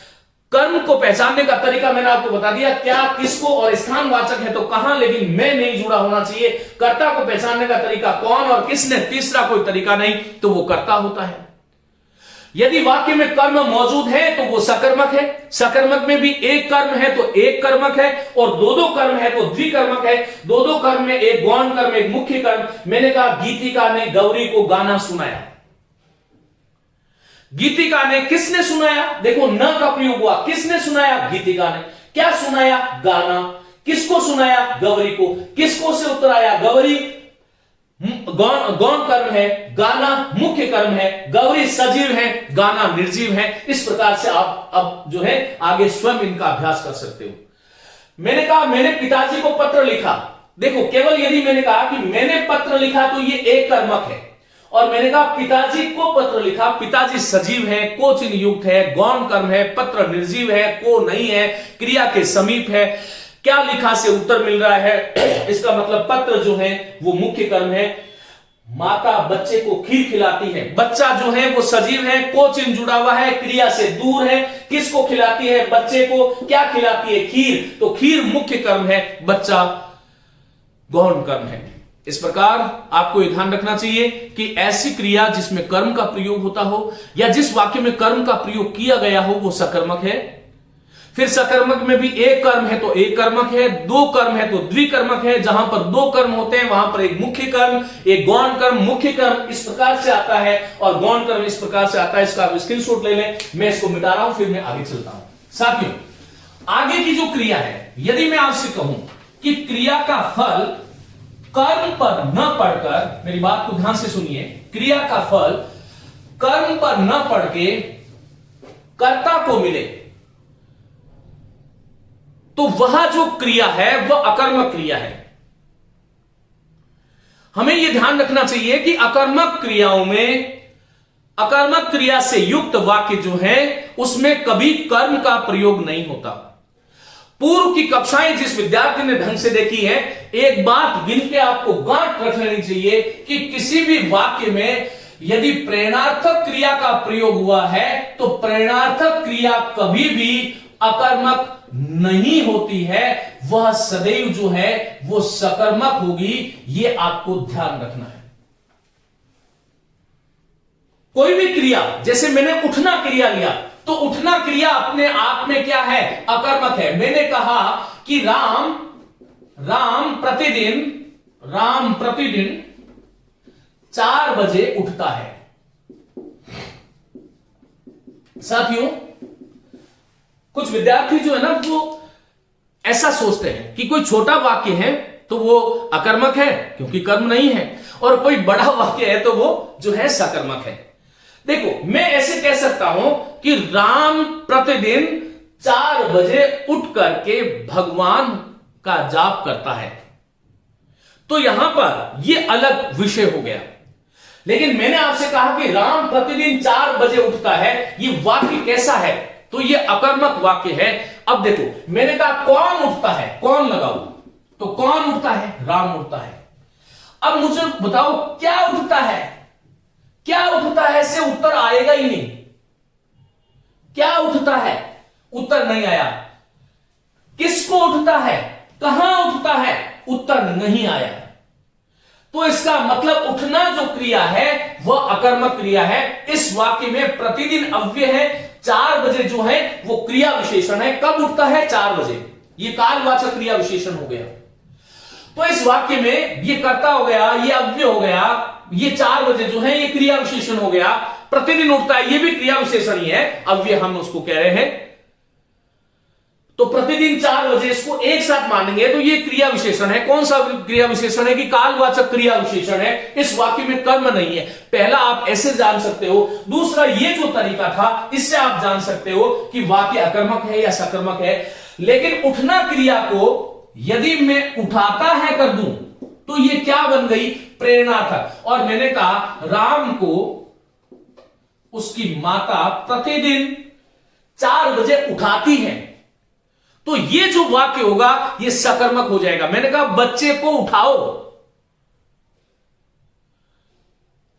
कर्म को पहचानने का तरीका मैंने आपको बता दिया, क्या, किसको और स्थानवाचक है तो कहां, लेकिन मैं नहीं जुड़ा होना चाहिए। कर्ता को पहचानने का तरीका कौन और किसने, तीसरा कोई तरीका नहीं, तो वो कर्ता होता है। यदि वाक्य में कर्म मौजूद है तो वो सकर्मक है। सकर्मक में भी एक कर्म है तो एक कर्मक है, और दो कर्म है तो द्विकर्मक है। दो कर्म में एक गौण कर्म, एक मुख्य कर्म। मैंने कहा गीतिका ने गौरी को गाना सुनाया। गीतिका ने किसने सुनाया, देखो न का प्रयोग हुआ, किसने सुनाया, गीतिका ने। क्या सुनाया, गाना। किसको सुनाया, गौरी को। किसको से उत्तर आया, गौरी गौण कर्म है, गाना मुख्य कर्म है, गौरी सजीव है, गाना निर्जीव है। इस प्रकार से आप अब जो है आगे स्वयं इनका अभ्यास कर सकते हो। मैंने कहा मैंने पिताजी को पत्र लिखा। देखो केवल यदि मैंने कहा कि मैंने पत्र लिखा तो ये एक कर्मक है, और मैंने कहा पिताजी को पत्र लिखा, पिताजी सजीव है, को चिन्ह युक्त है, गौण कर्म है, पत्र निर्जीव है, को नहीं है, क्रिया के समीप है। क्या लिखा से उत्तर मिल रहा है, इसका मतलब पत्र जो है वो मुख्य कर्म है। माता बच्चे को खीर खिलाती है, बच्चा जो है वो सजीव है, को चिन्ह जुड़ा हुआ है, क्रिया से दूर है। किसको खिलाती है, बच्चे को। क्या खिलाती है, खीर, तो खीर मुख्य कर्म है, बच्चा गौण कर्म है। इस प्रकार आपको यह ध्यान रखना चाहिए कि ऐसी क्रिया जिसमें कर्म का प्रयोग होता हो या जिस वाक्य में कर्म का प्रयोग किया गया हो वो सकर्मक है। फिर सकर्मक में भी एक कर्म है तो एक कर्मक है, दो कर्म है तो द्विकर्मक है। जहां पर दो कर्म होते हैं वहां पर एक मुख्य कर्म, एक गौण कर्म, मुख्य कर्म इस प्रकार से आता है और गौण कर्म इस प्रकार से आता है। इसका आप स्क्रीनशॉट ले लें, मैं इसको मिटा रहा हूं, फिर मैं आगे चलता हूं। साथियों आगे की जो क्रिया है, यदि मैं आपसे कहूं कि क्रिया का फल कर्म पर न पढ़कर, मेरी बात को ध्यान से सुनिए, क्रिया का फल कर्म पर न पढ़ के कर्ता को मिले तो वह जो क्रिया है वह अकर्मक क्रिया है। हमें यह ध्यान रखना चाहिए कि अकर्मक क्रियाओं में, अकर्मक क्रिया से युक्त वाक्य जो है उसमें कभी कर्म का प्रयोग नहीं होता। पूर्व की कक्षाएं जिस विद्यार्थी ने ढंग से देखी है, एक बात गिन के आपको गांठ रख लेनी चाहिए कि किसी भी वाक्य में यदि प्रेरणार्थक क्रिया का प्रयोग हुआ है तो प्रेरणार्थक क्रिया कभी भी अकर्मक नहीं होती है, वह सदैव जो है वो सकर्मक होगी। यह आपको ध्यान रखना है। कोई भी क्रिया, जैसे मैंने उठना क्रिया लिया तो उठना क्रिया अपने आप में क्या है, अकर्मक है। मैंने कहा कि राम प्रतिदिन 4 बजे उठता है। साथियों कुछ विद्यार्थी जो है ना वो ऐसा सोचते हैं कि कोई छोटा वाक्य है तो वो अकर्मक है क्योंकि कर्म नहीं है, और कोई बड़ा वाक्य है तो वो जो है सकर्मक है। देखो मैं ऐसे कह सकता हूं कि राम प्रतिदिन 4 बजे उठ करके भगवान का जाप करता है, तो यहां पर यह अलग विषय हो गया। लेकिन मैंने आपसे कहा कि राम प्रतिदिन 4 बजे उठता है, यह वाक्य कैसा है, तो यह अकर्मक वाक्य है। अब देखो मैंने कहा कौन उठता है, कौन लगाओ, तो कौन उठता है, राम उठता है। अब मुझे बताओ क्या उठता है, क्या उठता है से उत्तर आएगा ही नहीं। क्या उठता है, उत्तर नहीं आया। किसको उठता है, कहां उठता है, उत्तर नहीं आया। तो इसका मतलब उठना जो क्रिया है वह अकर्मक क्रिया है। इस वाक्य में प्रतिदिन अव्यय है, 4 बजे जो है वो क्रिया विशेषण है। कब उठता है, 4 बजे, ये कालवाचक क्रिया विशेषण हो गया। तो इस वाक्य में ये कर्ता हो गया, ये अव्यय हो गया, ये 4 बजे जो है ये क्रिया विशेषण हो गया, प्रतिदिन उठता है, ये भी क्रिया विशेषण ही है। अब ये हम उसको कह रहे हैं, तो प्रतिदिन 4 बजे इसको एक साथ मानेंगे तो ये क्रिया विशेषण है। कौन सा क्रिया विशेषण है? कि कालवाचक क्रिया विशेषण है। इस वाक्य में कर्म नहीं है। पहला आप ऐसे जान सकते हो। दूसरा, ये जो तरीका था इससे आप जान सकते हो कि वाक्य अकर्मक है या सकर्मक है। लेकिन उठना क्रिया को यदि मैं उठाता है कर दूं तो ये क्या बन गई? प्रेरणार्थक। और मैंने कहा राम को उसकी माता प्रतिदिन 4 बजे उठाती है, तो ये जो वाक्य होगा ये सकर्मक हो जाएगा। मैंने कहा बच्चे को उठाओ,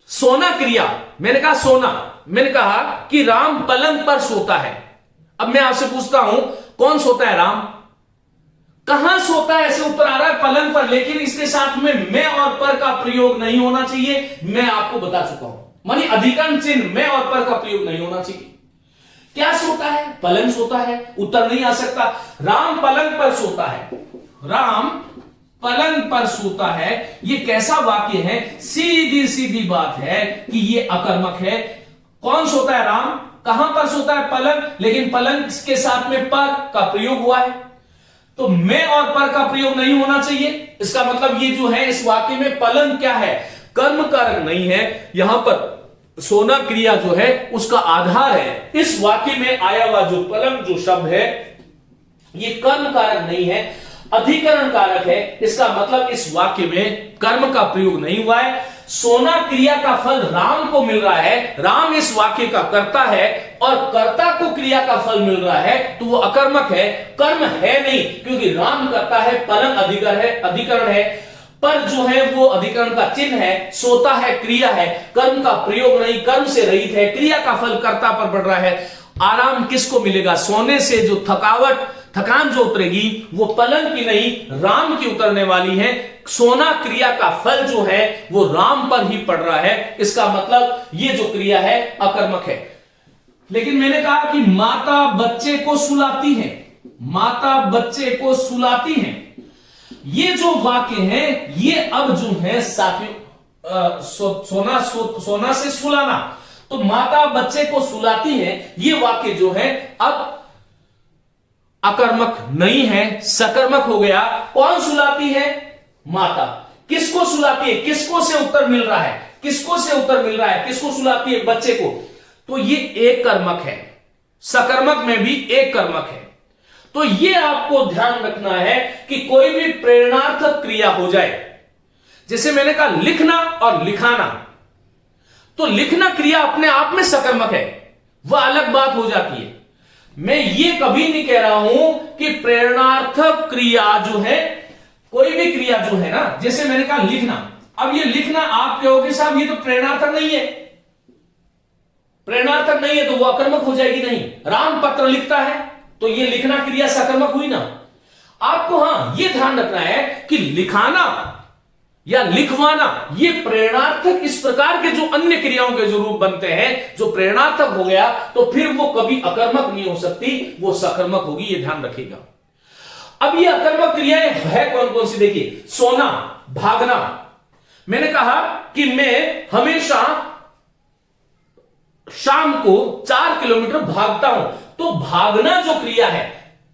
सोना क्रिया, मैंने कहा सोना, मैंने कहा कि राम पलंग पर सोता है। अब मैं आपसे पूछता हूं कौन सोता है? राम। कहां सोता है? ऐसे उत्तर आ रहा है पलंग पर, लेकिन इसके साथ में मैं और पर का प्रयोग नहीं होना चाहिए। मैं आपको बता चुका हूं, मानी अधिकरण चिन्ह मैं और पर का प्रयोग नहीं होना चाहिए। क्या सोता है? पलंग सोता है। उत्तर नहीं आ सकता। राम पलंग पर सोता है, राम पलंग पर सोता है, ये कैसा वाक्य है? सीधी सीधी बात है कि ये अकर्मक है। कौन सोता है? राम। कहां पर सोता है? पलंग। लेकिन पलंग के साथ में पर का प्रयोग हुआ है, तो मैं और पर का प्रयोग नहीं होना चाहिए। इसका मतलब ये जो है इस वाक्य में पलंग क्या है? कर्म कारक नहीं है। यहां पर सोना क्रिया जो है उसका आधार है। इस वाक्य में आया हुआ जो पलंग जो शब्द है ये कर्म कारक नहीं है, अधिकरण कारक है। इसका मतलब इस वाक्य में कर्म का प्रयोग नहीं हुआ है। सोना क्रिया का फल राम को मिल रहा है, राम इस वाक्य का कर्ता है और कर्ता को क्रिया का फल मिल रहा है, तो वो अकर्मक है, कर्म है नहीं। क्योंकि राम कर्ता है, पलंग अधिकरण है, पर जो है वो अधिकरण का चिन्ह है, सोता है क्रिया है, कर्म का प्रयोग नहीं, कर्म से रहित है, क्रिया का फल कर्ता पर बढ़ रहा है। आराम किसको मिलेगा? सोने से जो थकान जो उतरेगी वो पलंग की नहीं राम की उतरने वाली है। सोना क्रिया का फल जो है वो राम पर ही पड़ रहा है। इसका मतलब ये जो क्रिया है अकर्मक है। लेकिन मैंने कहा कि माता बच्चे को सुलाती है, माता बच्चे को सुलाती है, ये जो वाक्य है ये अब जो है साथियों सोना से सुलाना, तो माता बच्चे को सुलाती है, ये वाक्य जो है अब अकर्मक नहीं है, सकर्मक हो गया। कौन सुलाती है? माता। किसको सुलाती है? किसको से उत्तर मिल रहा है? किसको से उत्तर मिल रहा है? किसको सुलाती है? बच्चे को। तो ये एक कर्मक है, सकर्मक में भी एक कर्मक है। तो ये आपको ध्यान रखना है कि कोई भी प्रेरणार्थक क्रिया हो जाए, जैसे मैंने कहा लिखना और लिखाना, तो लिखना क्रिया अपने आप में सकर्मक है, वह अलग बात हो जाती है। मैं ये कभी नहीं कह रहा हूं कि प्रेरणार्थक क्रिया जो है, कोई भी क्रिया जो है ना, जैसे मैंने कहा लिखना, अब ये लिखना आप कहोगे साहब ये तो प्रेरणार्थक नहीं है, प्रेरणार्थक नहीं है तो वो अकर्मक हो जाएगी। नहीं, राम पत्र लिखता है तो ये लिखना क्रिया सकर्मक हुई ना। आपको हां ये ध्यान रखना है कि लिखाना या लिखवाना ये प्रेरणार्थक, इस प्रकार के जो अन्य क्रियाओं के जो रूप बनते हैं जो प्रेरणार्थक हो गया, तो फिर वो कभी अकर्मक नहीं हो सकती, वो सकर्मक होगी, ये ध्यान रखिएगा। अब ये अकर्मक क्रियाएं है कौन कौन सी? देखिए, सोना, भागना। मैंने कहा कि मैं हमेशा शाम को 4 किलोमीटर भागता हूं, तो भागना जो क्रिया है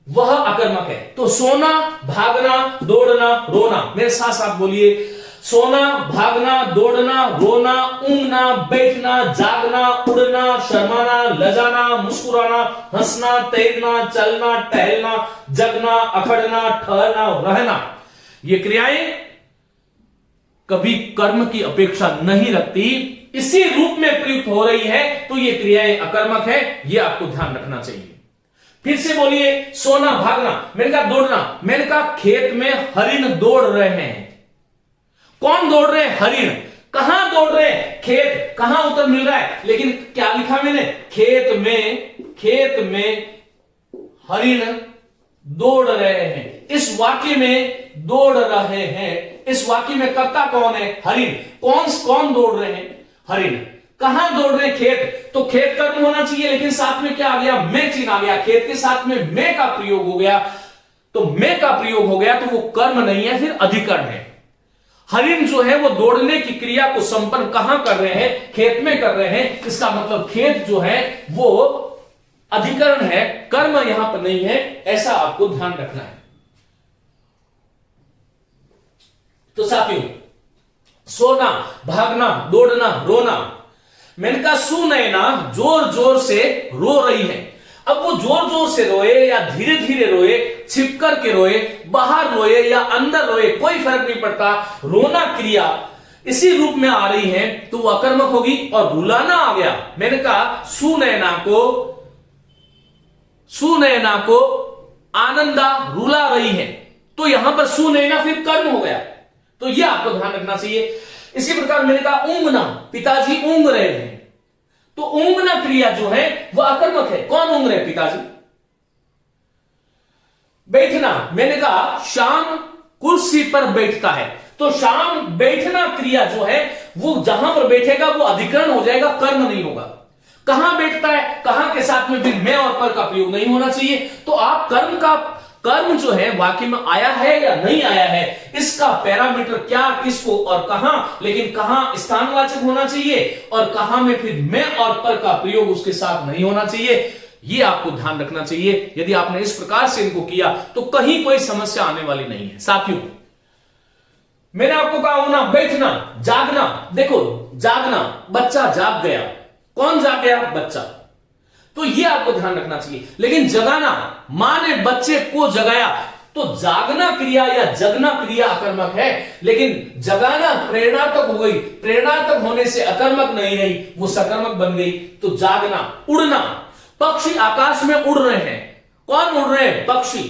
वह अकर्मक है। तो सोना, भागना, दौड़ना, रोना, मेरे साथ साथ बोलिए, सोना, भागना, दौड़ना, रोना, ऊंघना, बैठना, जागना, उड़ना, शर्माना, लजाना, मुस्कुराना, हंसना, तैरना, चलना, टहलना, जगना, अखड़ना, ठहरना, रहना, ये क्रियाएं कभी कर्म की अपेक्षा नहीं रखती, इसी रूप में प्रयुक्त हो रही है, तो ये क्रियाएं अकर्मक है, ये आपको ध्यान रखना चाहिए। फिर से बोलिए, सोना, भागना, मैंने कहा दौड़ना, मैंने कहा खेत में हरिण दौड़ रहे हैं। कौन दौड़ रहे हैं? हरिण। कहां दौड़ रहे हैं? खेत। कहां उत्तर मिल रहा है? लेकिन क्या लिखा मैंने? खेत में हरिण दौड़ रहे हैं। इस वाक्य में दौड़ रहे हैं, इस वाक्य में कर्ता कौन है? हरिण। कौन दौड़ रहे हैं? हरिण। कहां दौड़ रहे हैं? खेत। तो खेत कर्म होना चाहिए, लेकिन साथ में क्या आ गया? मैं चिन्ह आ गया, खेत के साथ में मैं का प्रयोग हो गया, तो मैं का प्रयोग हो गया तो वो कर्म नहीं है, फिर अधिकरण है। हरिण जो है वो दौड़ने की क्रिया को संपन्न कहां कर रहे हैं? खेत में कर रहे हैं। इसका मतलब खेत जो है वो अधिकरण है, कर्म यहां पर नहीं है, ऐसा आपको ध्यान रखना है। तो साथियों, सोना, भागना, दौड़ना, रोना। मैंने कहा सुनैना जोर जोर से रो रही है। अब वो जोर जोर से रोए या धीरे धीरे रोए, छिप कर के रोए, बाहर रोए या अंदर रोए, कोई फर्क नहीं पड़ता। रोना क्रिया इसी रूप में आ रही है तो वो अकर्मक होगी। और रुलाना आ गया, मैंने कहा सुनैना को आनंदा रुला रही है, तो यहां पर सुनैना फिर कर्म हो गया। तो यह आपको ध्यान रखना चाहिए। इसी प्रकार मैंने कहा ऊंघना, पिताजी ऊंघ रहे हैं, तो ऊंघना क्रिया जो है वह अकर्मक है। कौन ऊंघ रहे? पिताजी। बैठना, मैंने कहा श्याम कुर्सी पर बैठता है, तो श्याम बैठना क्रिया जो है वो जहां पर बैठेगा वो अधिकरण हो जाएगा, कर्म नहीं होगा। कहां बैठता है, कहां के साथ में फिर मैं और पर का प्रयोग नहीं होना चाहिए। तो आप कर्म जो है वाक्य में आया है या नहीं आया है, इसका पैरामीटर क्या, किसको और कहां, लेकिन कहां स्थानवाचक होना चाहिए और कहां में फिर मैं और पर का प्रयोग उसके साथ नहीं होना चाहिए, यह आपको ध्यान रखना चाहिए। यदि आपने इस प्रकार से इनको किया तो कहीं कोई समस्या आने वाली नहीं है। साथियों, मैंने आपको कहा होना, बैठना, जागना। देखो, जागना, बच्चा जाग गया। कौन जाग गया? बच्चा। तो यह आपको ध्यान रखना चाहिए। लेकिन जगाना, मां ने बच्चे को जगाया, तो जागना क्रिया या जगना क्रिया अकर्मक है, लेकिन जगाना प्रेरणात्मक हो गई। प्रेरणात्मक होने से अकर्मक नहीं रही, वो सकर्मक बन गई। तो जागना। उड़ना, पक्षी आकाश में उड़ रहे हैं। कौन उड़ रहे हैं? पक्षी।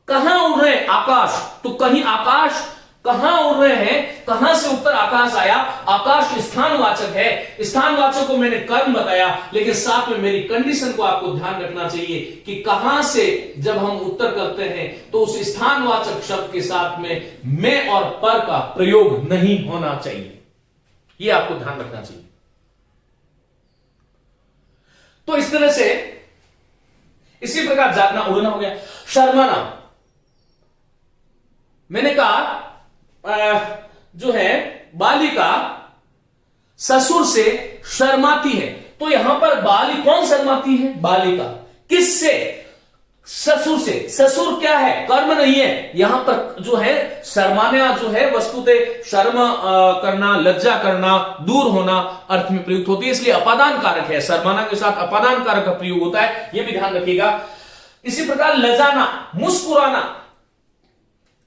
कहां उड़ रहे हैं? आकाश। तो कहीं आकाश, कहां उड़ रहे हैं, कहां से उत्तर आकाश आया? आकाश स्थानवाचक है। स्थानवाचक को मैंने कर्म बताया, लेकिन साथ में मेरी कंडीशन को आपको ध्यान रखना चाहिए कि कहां से जब हम उत्तर करते हैं तो उस स्थानवाचक शब्द के साथ में मैं और पर का प्रयोग नहीं होना चाहिए। यह आपको ध्यान रखना चाहिए। तो इस तरह से इसी प्रकार जागना, उड़ना हो गया। शर्माना, मैंने कहा जो है बालिका ससुर से शर्माती है, तो यहां पर कौन शर्माती है? बालिका। किससे? ससुर से। ससुर क्या है? कर्म नहीं है। यहां पर जो है शर्माना जो है वस्तुतः शर्म करना, लज्जा करना, दूर होना अर्थ में प्रयुक्त होती है, इसलिए अपादान कारक है। शर्माना के साथ अपादान कारक का प्रयोग होता है, यह भी ध्यान रखिएगा। इसी प्रकार लजाना, मुस्कुराना।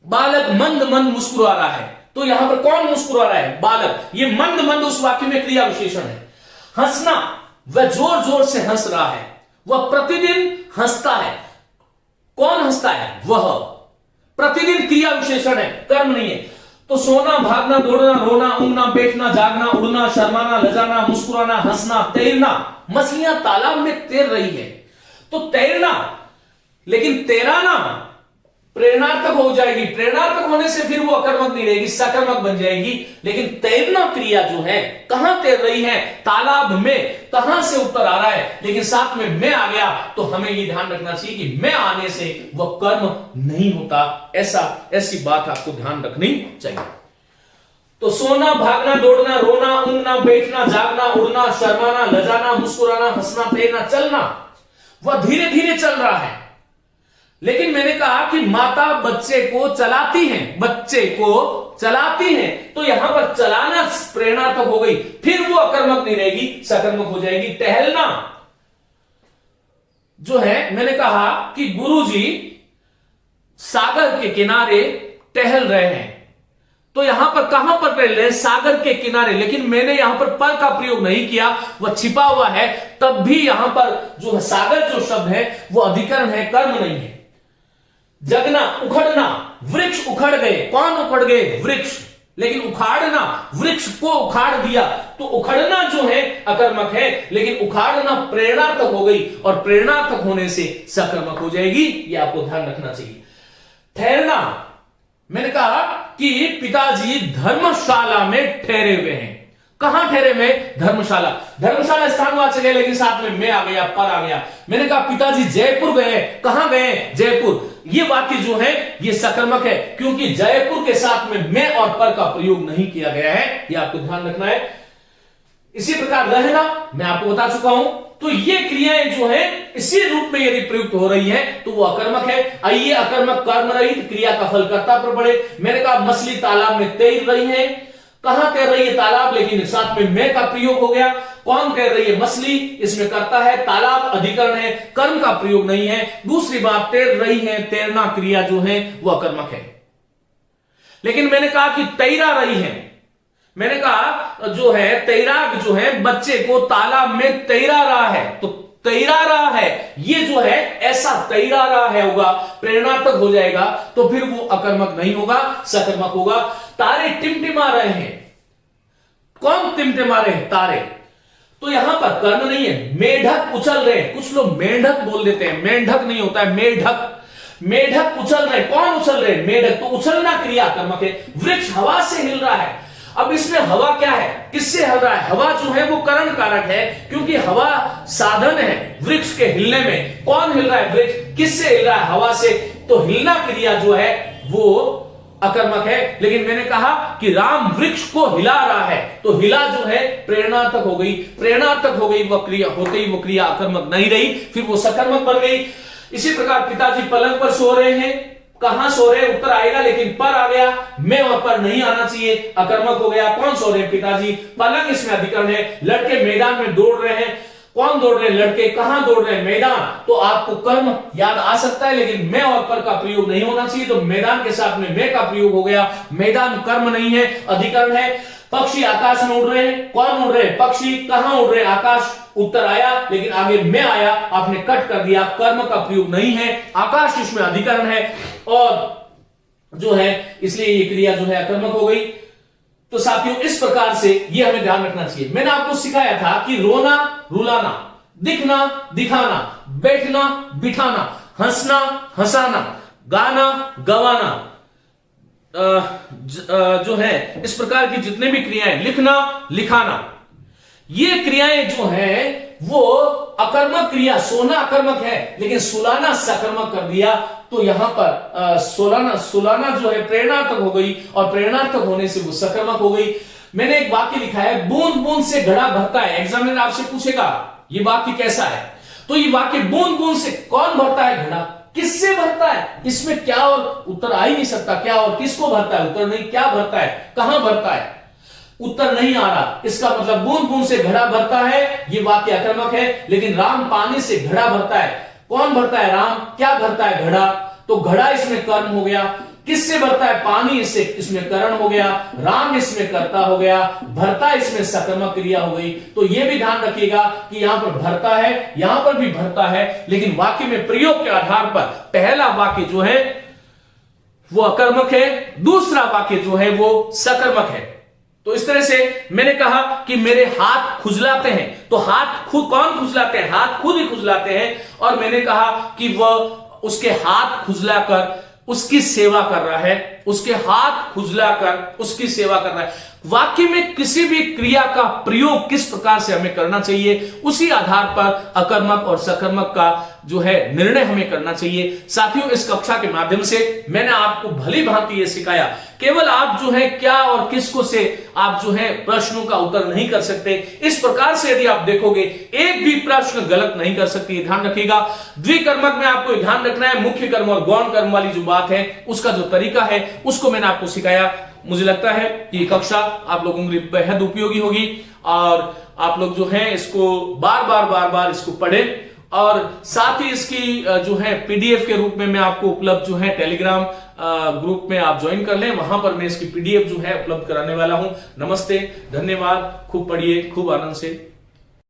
बालक मंद मंद मुस्कुरा रहा है, तो यहां पर कौन मुस्कुरा रहा है? बालक। ये मंद मंद उस वाक्य में क्रिया विशेषण है। हंसना, वह जोर जोर से हंस रहा है, वह प्रतिदिन हंसता है। कौन हंसता है? वह। प्रतिदिन क्रिया विशेषण है, कर्म नहीं है। तो सोना, भागना, दौड़ना, रोना, ऊँघना, बैठना, जागना, उड़ना, शर्माना, लजाना, मुस्कुराना, हंसना, तैरना। मछलियां तालाब में तैर रही है, तो तैरना, लेकिन तैराना प्रेरणात्मक हो जाएगी। प्रेरणात्मक होने से फिर वो अकर्मक नहीं रहेगी, सकर्मक बन जाएगी। लेकिन तैरना क्रिया जो है, कहां तैर रही है? तालाब में। कहां से उत्तर आ रहा है, लेकिन साथ में मैं आ गया, तो हमें ये ध्यान रखना चाहिए कि मैं आने से वह कर्म नहीं होता। ऐसी बात आपको ध्यान रखनी चाहिए। तो सोना, भागना, दौड़ना, रोना, ऊँघना, बैठना, जागना, उड़ना, शर्माना, लजाना, मुस्कुराना, हंसना, तैरना, चलना, वह धीरे धीरे चल रहा है। लेकिन मैंने कहा कि माता बच्चे को चलाती है, तो यहां पर चलाना प्रेरणात्मक हो गई, फिर वो अकर्मक नहीं रहेगी, सकर्मक हो जाएगी। टहलना जो है, मैंने कहा कि गुरुजी सागर के किनारे टहल रहे हैं, तो यहां पर कहां पर टहल रहे हैं? सागर के किनारे। लेकिन मैंने यहां पर का प्रयोग नहीं किया, वह छिपा हुआ है, तब भी यहां पर जो सागर जो शब्द है वो अधिकरण है, कर्म नहीं है। जगना, उखड़ना, वृक्ष उखड़ गए। कौन उखड़ गए? वृक्ष। लेकिन उखाड़ना, वृक्ष को उखाड़ दिया, तो उखड़ना जो है अकर्मक है, लेकिन उखाड़ना प्रेरणात्मक हो गई, और प्रेरणात्मक होने से सकर्मक हो जाएगी। यह आपको ध्यान रखना चाहिए। ठहरना, मैंने कहा कि पिताजी धर्मशाला में ठहरे हुए हैं। कहां ठहरे मैं? धर्मशाला। धर्मशाला स्थानवाचक है, लेकिन साथ में मैं आ गया, पर आ गया। मैंने कहा पिताजी जयपुर गए। कहां गए? जयपुर। ये वाक्य जो है ये सकर्मक है, क्योंकि जयपुर के साथ में मैं और पर का प्रयोग नहीं किया गया है, ये आपको ध्यान रखना है। इसी प्रकार रहना मैं आपको बता चुका हूं। तो ये क्रियाएं जो है इसी रूप में यदि प्रयुक्त हो रही है तो वो अकर्मक है। आइए अकर्मक कर्म रहित क्रिया का फल कर्ता पर बढ़े। मैंने कहा मछली तालाब में तैर रही है। कहां तैर रही है? तालाब, लेकिन साथ में मैं का प्रयोग हो गया। कौन तैर रही है? मछली, इसमें करता है। तालाब अधिकरण है, कर्म का प्रयोग नहीं है। दूसरी बात, तैर रही है, तैरना क्रिया जो है वो अकर्मक है। लेकिन मैंने कहा कि तैरा रही है। मैंने कहा जो है तैराक जो है बच्चे को तालाब में तैरा रहा है, तो तैरा रहा है ये जो है ऐसा तैरा रहा है होगा, प्रेरणात्मक हो जाएगा, तो फिर वो अकर्मक नहीं होगा, सकर्मक होगा। तारे टिमटिमा रहे हैं। कौन टिमटिमा रहे हैं? तारे। तो यहां पर कर्म नहीं है। मेढक उछल रहे हैं। कुछ लोग मेंढक बोल देते हैं, मेंढक नहीं होता है, मेढक। मेढक उछल रहे। कौन उछल रहे? मेढक। तो उछलना क्रिया कर्मक है। वृक्ष हवा से हिल रहा है। अब इसमें हवा क्या है? किससे हिल रहा है? हवा जो है वो करण कारक है, क्योंकि हवा साधन है वृक्ष के हिलने में। कौन हिल रहा है? वृक्ष। किससे हिल रहा है? हवा से। तो हिलना क्रिया जो है वो अकर्मक है। लेकिन मैंने कहा कि राम वृक्ष को हिला रहा है, तो हिला जो है प्रेरणात्मक हो गई। प्रेरणात्मक हो गई वह क्रिया, होते ही वो क्रिया अकर्मक नहीं रही, फिर वो सकर्मक बन गई। इसी प्रकार पिताजी पलंग पर सो रहे हैं। कहां सो रहे? उत्तर आएगा, लेकिन पर आ गया। मैं और पर नहीं आना चाहिए, अकर्मक हो गया। कौन सो रहे? पिताजी। पलंग इसमें अधिकरण है। लड़के मैदान में दौड़ रहे हैं। कौन दौड़ रहे हैं? लड़के। कहां दौड़ रहे हैं? मैदान। तो आपको कर्म याद आ सकता है, लेकिन मैं और पर का प्रयोग नहीं होना चाहिए, तो मैदान के साथ में मैं का प्रयोग हो गया। मैदान कर्म नहीं है, अधिकरण है। पक्षी आकाश में उड़ रहे हैं। कौन उड़ रहे हैं? पक्षी। कहां उड़ रहे हैं? आकाश। उत्तर आया, लेकिन आगे मैं आया, आपने कट कर दिया, कर्म का प्रयोग नहीं है। आकाश इसमें अधिकरण है और जो है इसलिए ये क्रिया जो है अकर्मक हो गई। तो साथियों इस प्रकार से ये हमें ध्यान रखना चाहिए। मैंने आपको सिखाया था कि रोना रुलाना, दिखना दिखाना, बैठना बिठाना, हंसना हंसाना, गाना गवाना, जो है इस प्रकार की जितने भी क्रियाएं, लिखना लिखाना, ये क्रियाएं जो है वो अकर्मक क्रिया। सोना अकर्मक है, लेकिन सुलाना सकर्मक कर दिया। तो यहां पर सुलाना जो है प्रेरणात्मक हो गई, और प्रेरणात्मक होने से वो सकर्मक हो गई। मैंने एक वाक्य लिखा है, बूंद बूंद से घड़ा भरता है। एग्जामिनर आपसे पूछेगा ये वाक्य कैसा है, तो ये वाक्य बूंद बूंद से कौन भरता है घड़ा? किससे भरता है? इसमें क्या और उत्तर आ ही नहीं सकता। क्या और किसको भरता है? उत्तर नहीं। क्या भरता है? कहां भरता है? उत्तर नहीं आ रहा। इसका मतलब बूंद बूंद से घड़ा भरता है, ये वाक्य अकर्मक है। लेकिन राम पानी से घड़ा भरता है। कौन भरता है? राम। क्या भरता है? घड़ा। तो घड़ा इसमें कर्म हो गया। किससे भरता है? पानी। इससे इसमें करण हो गया। राम इसमें कर्ता हो गया। भरता इसमें सकर्मक क्रिया हो गई। तो यह भी ध्यान रखिएगा कि यहां पर भरता है, यहां पर भी भरता है, लेकिन वाक्य में प्रयोग के आधार पर पहला वाक्य जो है वो अकर्मक है, दूसरा वाक्य जो है वो सकर्मक है। तो इस तरह से मैंने कहा कि मेरे हाथ खुजलाते हैं, तो हाथ खुद कौन खुजलाते हैं? हाथ खुद ही खुजलाते हैं। और मैंने कहा कि वह उसके हाथ खुजलाकर उसकी सेवा कर रहा है, उसके हाथ खुजलाकर उसकी सेवा कर रहा है। वाक्य में किसी भी क्रिया का प्रयोग किस प्रकार से हमें करना चाहिए, उसी आधार पर अकर्मक और सकर्मक का जो है निर्णय हमें करना चाहिए। साथियों इस कक्षा के माध्यम से मैंने आपको भली भांति ये सिखाया। केवल आप जो है क्या और किसको से आप जो है प्रश्नों का उत्तर नहीं कर सकते। इस प्रकार से यदि आप देखोगे एक भी प्रश्न गलत नहीं कर सकते, ध्यान रखिएगा। द्विकर्मक में आपको ध्यान रखना है, मुख्य कर्म और गौण कर्म वाली जो बात है उसका जो तरीका है उसको मैंने आपको सिखाया। मुझे लगता है कि ये कक्षा आप लोगों के लिए बेहद उपयोगी होगी और आप लोग जो है इसको बार बार इसको पढ़ें। और साथ ही इसकी जो है पीडीएफ के रूप में मैं आपको उपलब्ध जो है टेलीग्राम ग्रुप में आप ज्वाइन कर लें, वहां पर मैं इसकी पीडीएफ जो है उपलब्ध कराने वाला हूं। नमस्ते, धन्यवाद, खूब पढ़िए, खूब आनंद से